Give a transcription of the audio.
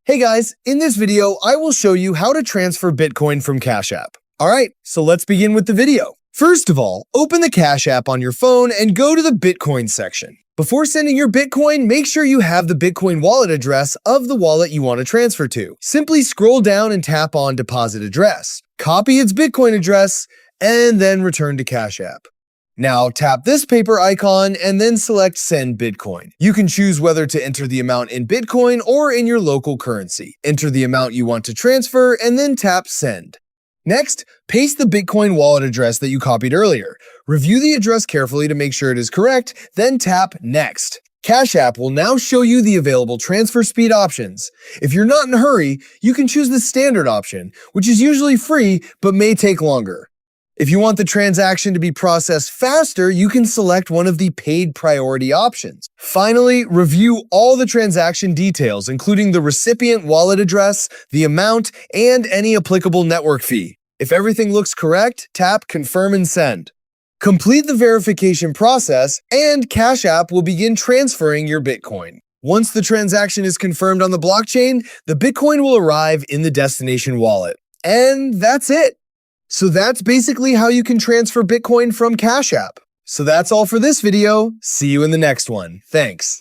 Hey guys, in this video, I will show you how to transfer Bitcoin from Cash App. Alright, so let's begin with the video. First of all, open the Cash App on your phone and go to the Bitcoin section. Before sending your Bitcoin, make sure you have the Bitcoin wallet address of the wallet you want to transfer to. Simply scroll down and tap on Deposit Address. Copy its Bitcoin address, and then return to Cash App. Now tap this paper icon and then select Send Bitcoin. You can choose whether to enter the amount in Bitcoin or in your local currency. Enter the amount you want to transfer and then tap Send. Next, paste the Bitcoin wallet address that you copied earlier. Review the address carefully to make sure it is correct, then tap Next. Cash App will now show you the available transfer speed options. If you're not in a hurry, you can choose the standard option, which is usually free but may take longer. If you want the transaction to be processed faster, you can select one of the paid priority options. Finally, review all the transaction details, including the recipient wallet address, the amount, and any applicable network fee. If everything looks correct, tap Confirm and Send. Complete the verification process, and Cash App will begin transferring your Bitcoin. Once the transaction is confirmed on the blockchain, the Bitcoin will arrive in the destination wallet. And that's it. So that's basically how you can transfer Bitcoin from Cash App. So that's all for this video. See you in the next one. Thanks.